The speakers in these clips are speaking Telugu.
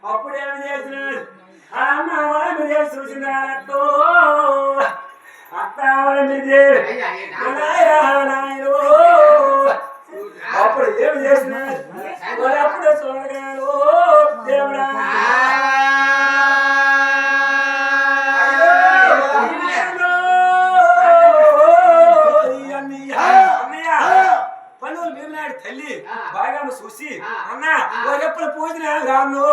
అప్పుడేమి చేసినాడు అమ్మ చూసినాడు అత్త అప్పుడు ఏమి చేసినాడు అప్పుడే చూడగాడు దేవుడా పనులు భీమనాడు తల్లి బాగా చూసి అన్న ఎప్పుడు పూజన రాను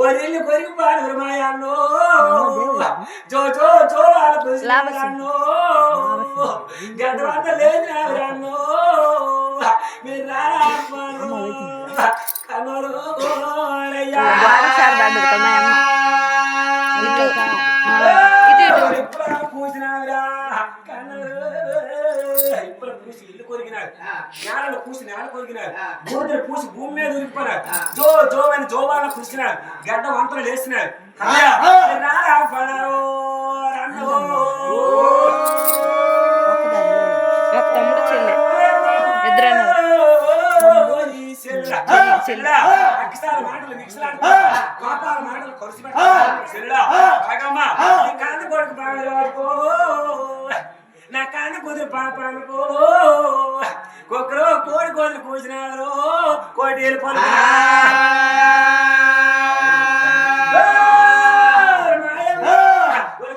ఒరిల్లు కొరికి పాడు మాయన్నో జో జో జో అను గడ్డవంత లేదు రాను మీరు రాను కనరు పూసినారా కనరు ఇప్పుడు పూసి ఇల్లు కొరికినాడు నేలలో పూసి నేల కొరికినాడు బూడిదలు పూసి భూమి మీద ఉరికిపోయినాడు జో జో అని జోవాన కురిసినాడు గడ్డ వంతలు లేసినాడు తమ్ముడు చెల్లె ఇద్దరు మాటలు మిక్సలాడు కోపాల మాటలు కొరిసి కాదు కొడుకు బాగా నా కాని కుదురు పాపాలకు కుక్కరు కోడి కోతులు కూసినారు కోటి వెళ్ళిపోయి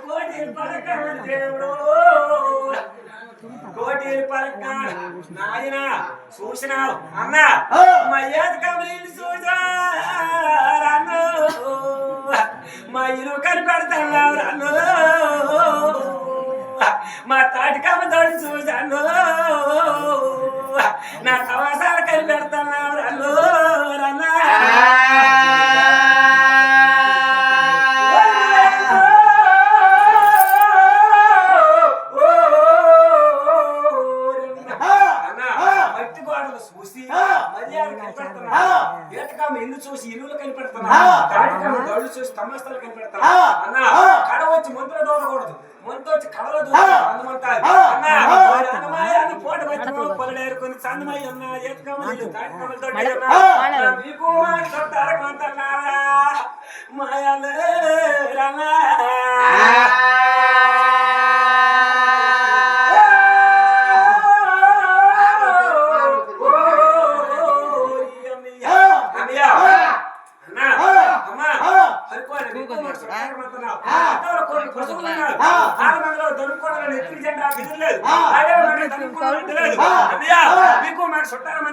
కోటి పలక దేవుడు కోటి పలక నాయన చూసినావు అన్న మయ్యాది కమలిని చూసా రన్ను మా ఇల్లు కనిపెడతాను రన్ను మా తాటికమ్మ తోడి చూశాను నా కవాసాలు కనిపెడతాను రన్ను రన్న మట్టి గోడలు చూసి మర్యాద కనిపెడుతున్నా ఏటకమ్మ ఇల్లు చూసి ఇల్లులు కనిపెడుతున్నా తాటికమ్మ దొడ్లు చూసి తమ్మస్తాలు కనిపెడతాను అన్న కడ వచ్చి మంత్రులు దూరకూడదు మనతో వచ్చి కళలో అందమంటారు అన్న పోటీ వచ్చి పొలడేరుకొని చందమయ్య ఉన్నా ఏకమల్లి తాటికమ్మలతో మీకు తారకమంటున్నారా మాయాలే రన్నా మీకు మాకు చుట్టారమ్మ